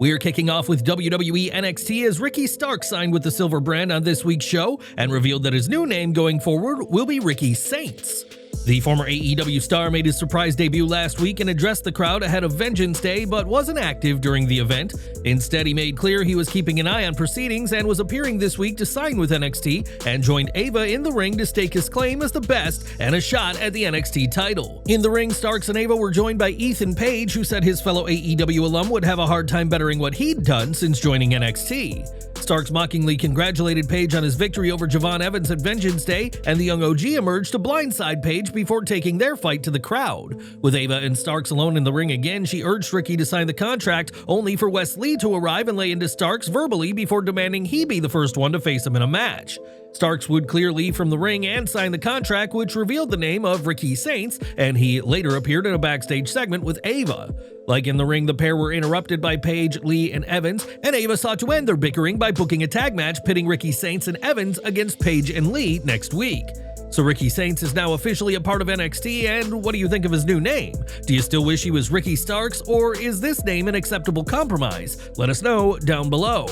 We are kicking off with WWE NXT as Ricky Starks signed with the Silver brand on this week's show and revealed that his new name going forward will be Ricky Saints. The former AEW star made his surprise debut last week and addressed the crowd ahead of Vengeance Day, but wasn't active during the event. Instead, he made clear he was keeping an eye on proceedings and was appearing this week to sign with NXT and joined Ava in the ring to stake his claim as the best and a shot at the NXT title. In the ring, Starks and Ava were joined by Ethan Page, who said his fellow AEW alum would have a hard time bettering what he'd done since joining NXT. Starks mockingly congratulated Page on his victory over Javon Evans at Vengeance Day, and the young OG emerged to blindside Page before taking their fight to the crowd. With Ava and Starks alone in the ring again, she urged Ricky to sign the contract, only for Wes Lee to arrive and lay into Starks verbally before demanding he be the first one to face him in a match. Starks would clear Lee from the ring and sign the contract, which revealed the name of Ricky Saints, and he later appeared in a backstage segment with Ava. Like in the ring, the pair were interrupted by Page, Lee, and Evans, and Ava sought to end their bickering by booking a tag match pitting Ricky Saints and Evans against Page and Lee next week. So Ricky Saints is now officially a part of NXT, and what do you think of his new name? Do you still wish he was Ricky Starks, or is this name an acceptable compromise? Let us know down below.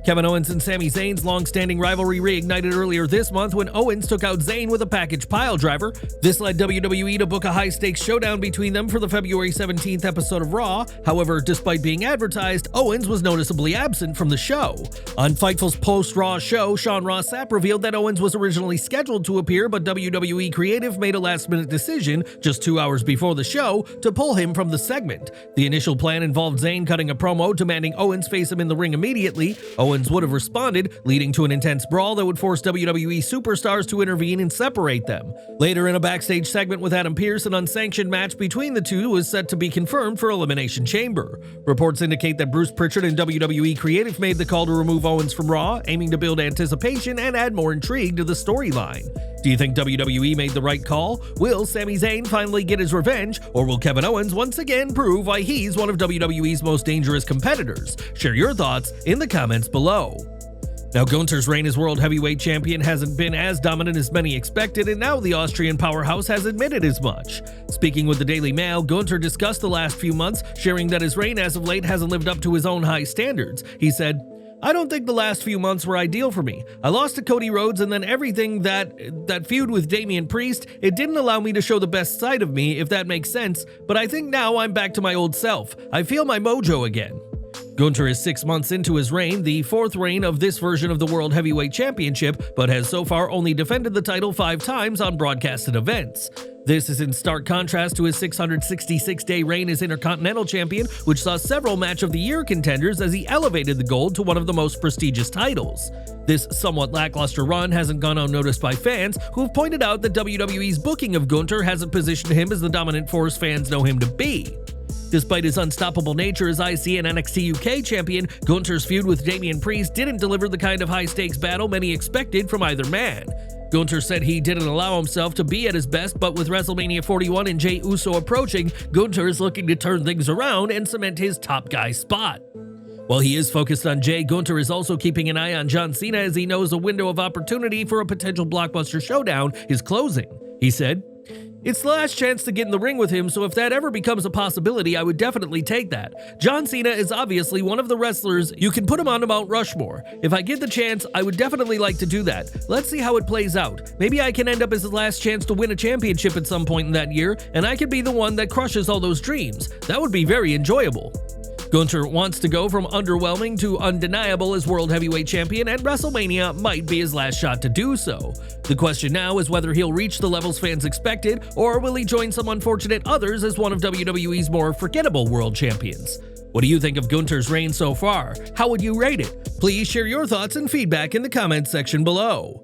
Kevin Owens and Sami Zayn's long-standing rivalry reignited earlier this month when Owens took out Zayn with a package piledriver. This led WWE to book a high-stakes showdown between them for the February 17th episode of Raw. However, despite being advertised, Owens was noticeably absent from the show. On Fightful's post-Raw show, Shawn Ross Sapp revealed that Owens was originally scheduled to appear, but WWE Creative made a last-minute decision just 2 hours before the show to pull him from the segment. The initial plan involved Zayn cutting a promo demanding Owens face him in the ring immediately. Owens would have responded, leading to an intense brawl that would force WWE superstars to intervene and separate them. Later in a backstage segment with Adam Pearce, an unsanctioned match between the two was set to be confirmed for Elimination Chamber. Reports indicate that Bruce Pritchard and WWE Creative made the call to remove Owens from Raw, aiming to build anticipation and add more intrigue to the storyline. Do you think WWE made the right call? Will Sami Zayn finally get his revenge, or will Kevin Owens once again prove why he's one of WWE's most dangerous competitors? Share your thoughts in the comments below. Now, Gunther's reign as World Heavyweight Champion hasn't been as dominant as many expected, and now the Austrian powerhouse has admitted as much. Speaking with the Daily Mail, Gunther discussed the last few months, sharing that his reign as of late hasn't lived up to his own high standards. He said, "I don't think the last few months were ideal for me. I lost to Cody Rhodes, and then everything that feud with Damian Priest, it didn't allow me to show the best side of me, if that makes sense, but I think now I'm back to my old self. I feel my mojo again." Gunther is 6 months into his reign, the fourth reign of this version of the World Heavyweight Championship, but has so far only defended the title 5 times on broadcasted events. This is in stark contrast to his 666-day reign as Intercontinental Champion, which saw several Match of the Year contenders as he elevated the gold to one of the most prestigious titles. This somewhat lackluster run hasn't gone unnoticed by fans, who have pointed out that WWE's booking of Gunther hasn't positioned him as the dominant force fans know him to be. Despite his unstoppable nature as IC and NXT UK champion, Gunther's feud with Damian Priest didn't deliver the kind of high-stakes battle many expected from either man. Gunther said he didn't allow himself to be at his best, but with WrestleMania 41 and Jey Uso approaching, Gunther is looking to turn things around and cement his top guy spot. While he is focused on Jey, Gunther is also keeping an eye on John Cena as he knows a window of opportunity for a potential blockbuster showdown is closing. He said, "It's the last chance to get in the ring with him, so if that ever becomes a possibility, I would definitely take that. John Cena is obviously one of the wrestlers you can put him on Mount Rushmore. If I get the chance, I would definitely like to do that. Let's see how it plays out. Maybe I can end up as his last chance to win a championship at some point in that year, and I could be the one that crushes all those dreams. That would be very enjoyable." Gunther wants to go from underwhelming to undeniable as World Heavyweight Champion, and WrestleMania might be his last shot to do so. The question now is whether he'll reach the levels fans expected, or will he join some unfortunate others as one of WWE's more forgettable world champions? What do you think of Gunther's reign so far? How would you rate it? Please share your thoughts and feedback in the comments section below.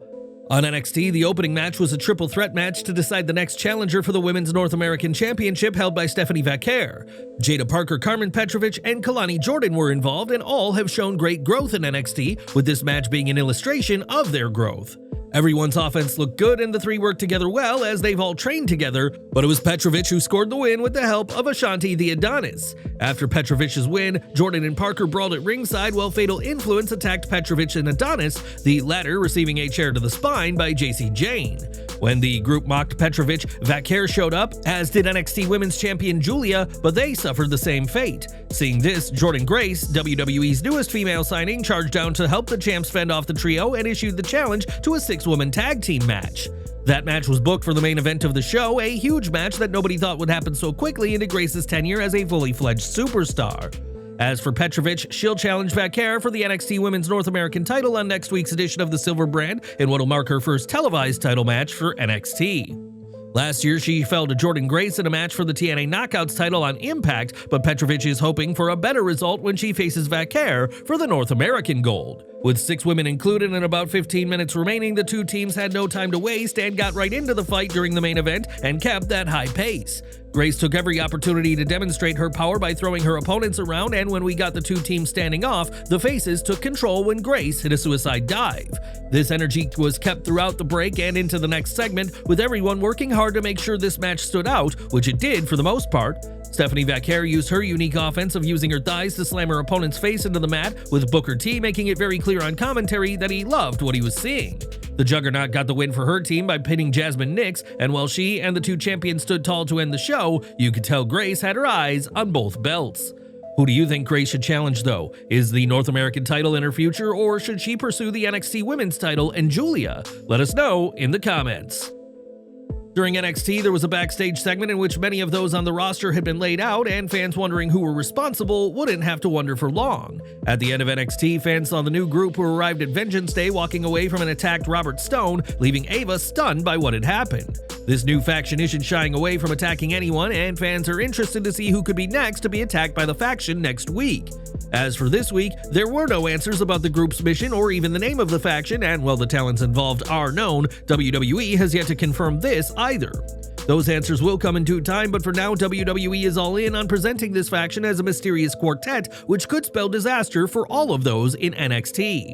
On NXT, the opening match was a triple threat match to decide the next challenger for the Women's North American Championship held by Stephanie Vaquer. Jada Parker, Karmen, Petrovic, and Jordynne were involved, and all have shown great growth in NXT, with this match being an illustration of their growth. Everyone's offense looked good and the three worked together well as they've all trained together, but it was Petrovic who scored the win with the help of Ashanti the Adonis. After Petrovic's win, Jordynne and Parker brawled at ringside while Fatal Influence attacked Petrovic and Adonis, the latter receiving a chair to the spine by JC Jane. When the group mocked Petrovic, Vaquer showed up, as did NXT Women's Champion Giulia, but they suffered the same fate. Seeing this, Jordynne Grace, WWE's newest female signing, charged down to help the champs fend off the trio and issued the challenge to a 6-woman tag team match. That match was booked for the main event of the show, a huge match that nobody thought would happen so quickly into Grace's tenure as a fully fledged superstar. As for Petrovic, she'll challenge Vaquer for the NXT Women's North American title on next week's edition of the Silver Brand in what'll mark her first televised title match for NXT. Last year, she fell to Jordynne Grace in a match for the TNA Knockouts title on Impact, but Petrovic is hoping for a better result when she faces Vaquer for the North American gold. With 6 women included and about 15 minutes remaining, the two teams had no time to waste and got right into the fight during the main event and kept that high pace. Grace took every opportunity to demonstrate her power by throwing her opponents around, and when we got the two teams standing off, the faces took control when Grace hit a suicide dive. This energy was kept throughout the break and into the next segment, with everyone working hard to make sure this match stood out, which it did for the most part. Stephanie Vaquer used her unique offense of using her thighs to slam her opponent's face into the mat, with Booker T making it very clear on commentary that he loved what he was seeing. The Juggernaut got the win for her team by pinning Jasmine Nix, and while she and the two champions stood tall to end the show, you could tell Grace had her eyes on both belts. Who do you think Grace should challenge, though? Is the North American title in her future, or should she pursue the NXT Women's title and Giulia? Let us know in the comments. During NXT, there was a backstage segment in which many of those on the roster had been laid out, and fans wondering who were responsible wouldn't have to wonder for long. At the end of NXT, fans saw the new group who arrived at Vengeance Day walking away from an attacked Robert Stone, leaving Ava stunned by what had happened. This new faction isn't shying away from attacking anyone, and fans are interested to see who could be next to be attacked by the faction next week. As for this week, there were no answers about the group's mission or even the name of the faction, and while the talents involved are known, WWE has yet to confirm this either. Those answers will come in due time, but for now, WWE is all in on presenting this faction as a mysterious quartet, which could spell disaster for all of those in NXT.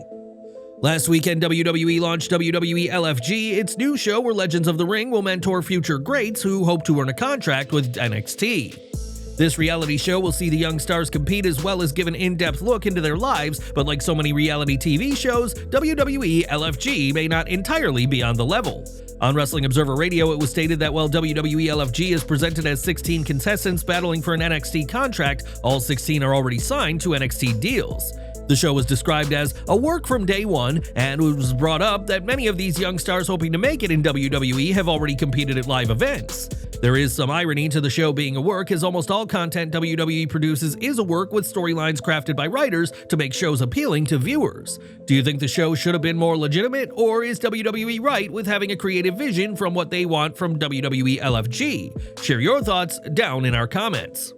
Last weekend, WWE launched WWE LFG, its new show where Legends of the Ring will mentor future greats who hope to earn a contract with NXT. This reality show will see the young stars compete as well as give an in-depth look into their lives, but like so many reality TV shows, WWE LFG may not entirely be on the level. On Wrestling Observer Radio, it was stated that while WWE LFG is presented as 16 contestants battling for an NXT contract, all 16 are already signed to NXT deals. The show was described as a work from day one, and it was brought up that many of these young stars hoping to make it in WWE have already competed at live events. There is some irony to the show being a work, as almost all content WWE produces is a work with storylines crafted by writers to make shows appealing to viewers. Do you think the show should have been more legitimate, or is WWE right with having a creative vision from what they want from WWE LFG? Share your thoughts down in our comments.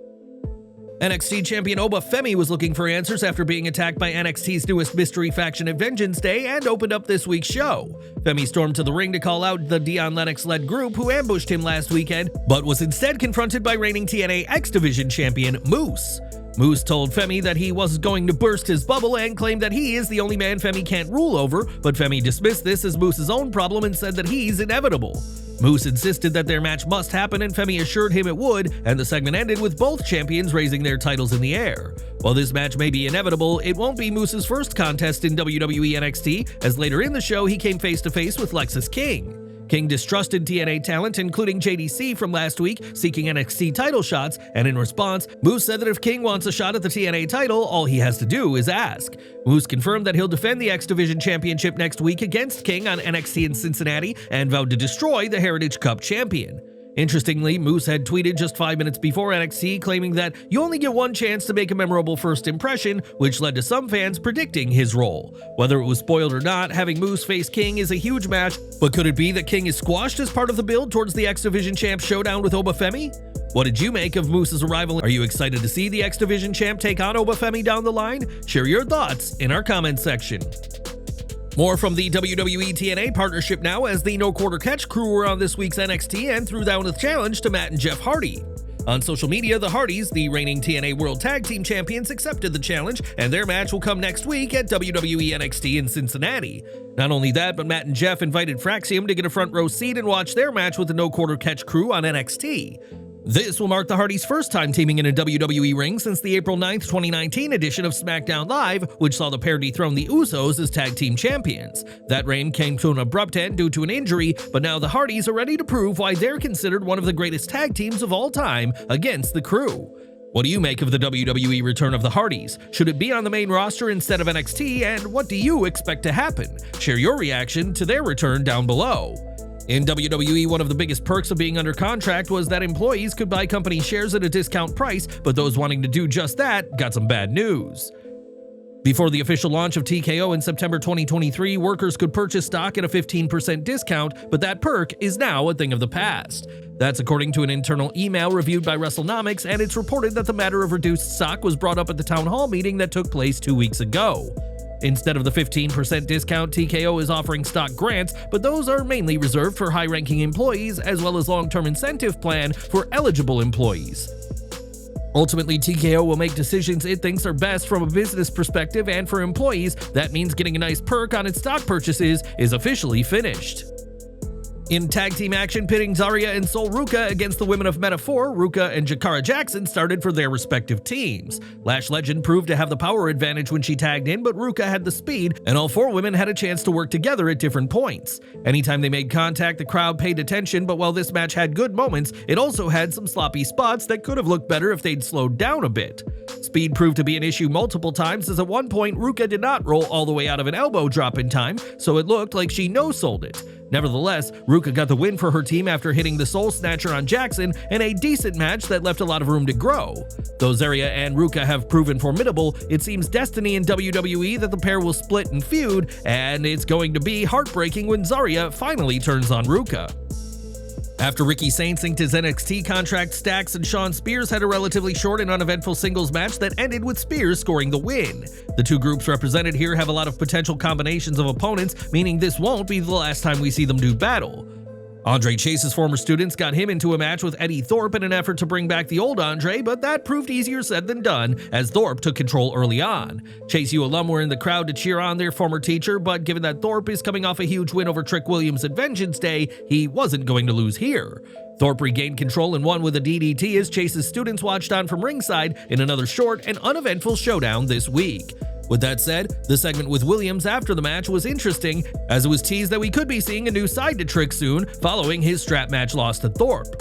NXT champion Femi was looking for answers after being attacked by NXT's newest mystery faction at Vengeance Day and opened up this week's show. Femi stormed to the ring to call out the Dion Lennox-led group who ambushed him last weekend, but was instead confronted by reigning TNA X Division champion Moose. Moose told Femi that he was going to burst his bubble and claimed that he is the only man Femi can't rule over, but Femi dismissed this as Moose's own problem and said that he's inevitable. Moose insisted that their match must happen, and Femi assured him it would, and the segment ended with both champions raising their titles in the air. While this match may be inevitable, it won't be Moose's first contest in WWE NXT, as later in the show he came face-to-face with Lexis King. King distrusted TNA talent, including JDC from last week, seeking NXT title shots, and in response, Moose said that if King wants a shot at the TNA title, all he has to do is ask. Moose confirmed that he'll defend the X Division Championship next week against King on NXT in Cincinnati and vowed to destroy the Heritage Cup champion. Interestingly, Moose had tweeted just 5 minutes before NXT claiming that you only get one chance to make a memorable first impression, which led to some fans predicting his role. Whether it was spoiled or not, having Moose face King is a huge match, but could it be that King is squashed as part of the build towards the X Division Champ showdown with Femi? What did you make of Moose's arrival? Are you excited to see the X Division Champ take on Femi down the line? Share your thoughts in our comment section. More from the WWE TNA partnership now, as the No Quarter Catch crew were on this week's NXT and threw down a challenge to Matt and Jeff Hardy. On social media, the Hardys, the reigning TNA World Tag Team Champions, accepted the challenge, and their match will come next week at WWE NXT in Cincinnati. Not only that, but Matt and Jeff invited Fraxium to get a front row seat and watch their match with the No Quarter Catch crew on NXT. This will mark the Hardys' first time teaming in a WWE ring since the April 9th, 2019 edition of SmackDown Live, which saw the pair dethrone the Usos as tag team champions. That reign came to an abrupt end due to an injury, but now the Hardys are ready to prove why they're considered one of the greatest tag teams of all time against the crew. What do you make of the WWE return of the Hardys? Should it be on the main roster instead of NXT, and what do you expect to happen? Share your reaction to their return down below. In WWE, one of the biggest perks of being under contract was that employees could buy company shares at a discount price, but those wanting to do just that got some bad news. Before the official launch of TKO in September 2023, workers could purchase stock at a 15% discount, but that perk is now a thing of the past. That's according to an internal email reviewed by WrestleNomics, and it's reported that the matter of reduced stock was brought up at the town hall meeting that took place 2 weeks ago. Instead of the 15% discount, TKO is offering stock grants, but those are mainly reserved for high-ranking employees as well as long-term incentive plan for eligible employees. Ultimately, TKO will make decisions it thinks are best from a business perspective, and for employees, that means getting a nice perk on its stock purchases is officially finished. In tag team action, pitting Zaria and Ruca against the women of Metaphor, Ruca and Jakara Jackson started for their respective teams. Lash Legend proved to have the power advantage when she tagged in, but Ruca had the speed, and all four women had a chance to work together at different points. Anytime they made contact, the crowd paid attention, but while this match had good moments, it also had some sloppy spots that could have looked better if they'd slowed down a bit. Speed proved to be an issue multiple times, as at one point Ruca did not roll all the way out of an elbow drop in time, so it looked like she no-sold it. Nevertheless, Ruca got the win for her team after hitting the Soul Snatcher on Jackson in a decent match that left a lot of room to grow. Though Zaria and Ruca have proven formidable, it seems destiny in WWE that the pair will split and feud, and it's going to be heartbreaking when Zaria finally turns on Ruca. After Ricky Saints inked his NXT contract, Stax and Shawn Spears had a relatively short and uneventful singles match that ended with Spears scoring the win. The two groups represented here have a lot of potential combinations of opponents, meaning this won't be the last time we see them do battle. Andre Chase's former students got him into a match with Eddy Thorpe in an effort to bring back the old Andre, but that proved easier said than done as Thorpe took control early on. Chase U alum were in the crowd to cheer on their former teacher, but given that Thorpe is coming off a huge win over Trick Williams at Vengeance Day, he wasn't going to lose here. Thorpe regained control and won with a DDT as Chase's students watched on from ringside in another short and uneventful showdown this week. With that said, the segment with Williams after the match was interesting, as it was teased that we could be seeing a new side to Trick soon, following his strap match loss to Thorpe.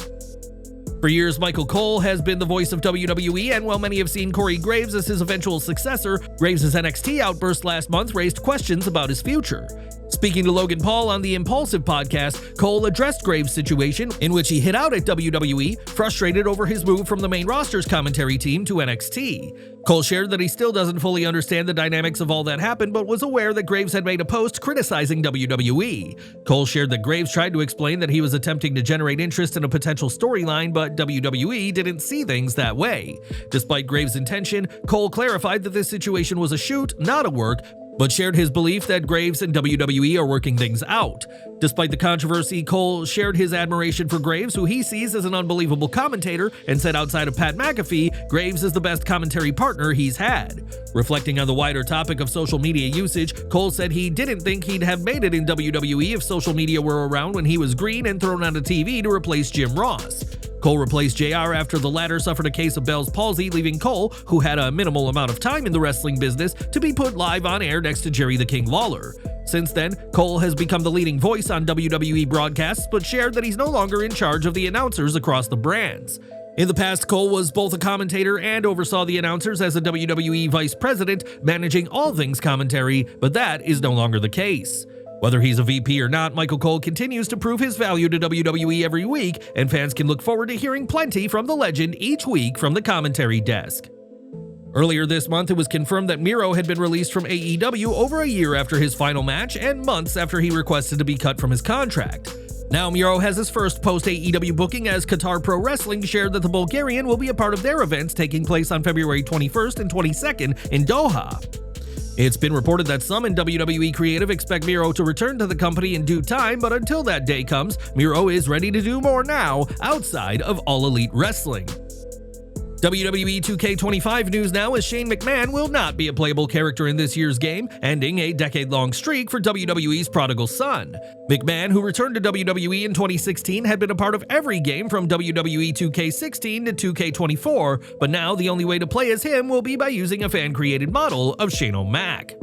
For years, Michael Cole has been the voice of WWE, and while many have seen Corey Graves as his eventual successor, Graves' NXT outburst last month raised questions about his future. Speaking to Logan Paul on the Impulsive podcast, Cole addressed Graves' situation, in which he hit out at WWE, frustrated over his move from the main roster's commentary team to NXT. Cole shared that he still doesn't fully understand the dynamics of all that happened, but was aware that Graves had made a post criticizing WWE. Cole shared that Graves tried to explain that he was attempting to generate interest in a potential storyline, but WWE didn't see things that way. Despite Graves' intention, Cole clarified that this situation was a shoot, not a work, but shared his belief that Graves and WWE are working things out. Despite the controversy, Cole shared his admiration for Graves, who he sees as an unbelievable commentator, and said outside of Pat McAfee, Graves is the best commentary partner he's had. Reflecting on the wider topic of social media usage, Cole said he didn't think he'd have made it in WWE if social media were around when he was green and thrown on a TV to replace Jim Ross. Cole replaced JR after the latter suffered a case of Bell's palsy, leaving Cole, who had a minimal amount of time in the wrestling business, to be put live on air next to Jerry the King Lawler. Since then, Cole has become the leading voice on WWE broadcasts, but shared that he's no longer in charge of the announcers across the brands. In the past, Cole was both a commentator and oversaw the announcers as a WWE vice president, managing all things commentary, but that is no longer the case. Whether he's a VP or not, Michael Cole continues to prove his value to WWE every week, and fans can look forward to hearing plenty from the legend each week from the commentary desk. Earlier this month, it was confirmed that Miro had been released from AEW over a year after his final match and months after he requested to be cut from his contract. Now Miro has his first post-AEW booking, as Qatar Pro Wrestling shared that the Bulgarian will be a part of their events taking place on February 21st and 22nd in Doha. It's been reported that some in WWE Creative expect Miro to return to the company in due time, but until that day comes, Miro is ready to do more now outside of All Elite Wrestling. WWE 2K25 news now as Shane McMahon will not be a playable character in this year's game, ending a decade-long streak for WWE's prodigal son. McMahon, who returned to WWE in 2016, had been a part of every game from WWE 2K16 to 2K24, but now the only way to play as him will be by using a fan-created model of Shane O'Mac.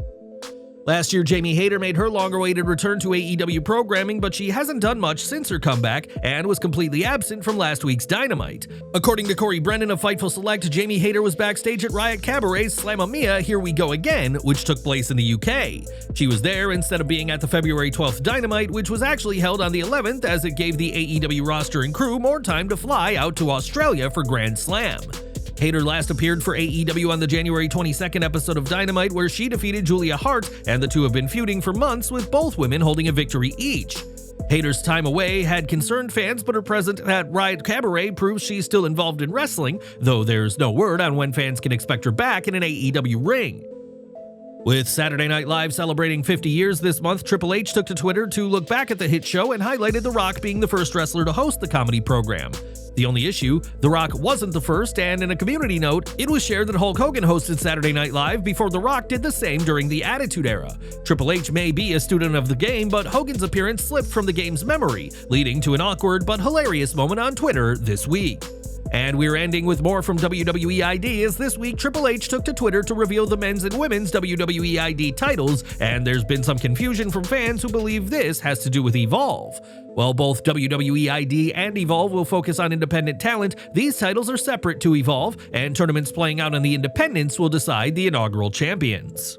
Last year, Jamie Hayter made her long-awaited return to AEW programming, but she hasn't done much since her comeback and was completely absent from last week's Dynamite. According to Corey Brennan of Fightful Select, Jamie Hayter was backstage at Riot Cabaret's Slamamia Here We Go Again, which took place in the UK. She was there instead of being at the February 12th Dynamite, which was actually held on the 11th, as it gave the AEW roster and crew more time to fly out to Australia for Grand Slam. Hayter last appeared for AEW on the January 22nd episode of Dynamite, where she defeated Giulia Hart, and the two have been feuding for months, with both women holding a victory each. Hayter's time away had concerned fans, but her presence at Riot Cabaret proves she's still involved in wrestling, though there's no word on when fans can expect her back in an AEW ring. With Saturday Night Live celebrating 50 years this month, Triple H took to Twitter to look back at the hit show and highlighted The Rock being the first wrestler to host the comedy program. The only issue, The Rock wasn't the first, and in a community note, it was shared that Hulk Hogan hosted Saturday Night Live before The Rock did the same during the Attitude Era. Triple H may be a student of the game, but Hogan's appearance slipped from the game's memory, leading to an awkward but hilarious moment on Twitter this week. And we're ending with more from WWE ID, as this week Triple H took to Twitter to reveal the men's and women's WWE ID titles, and there's been some confusion from fans who believe this has to do with Evolve. While both WWE ID and Evolve will focus on independent talent, these titles are separate to Evolve, and tournaments playing out on the independents will decide the inaugural champions.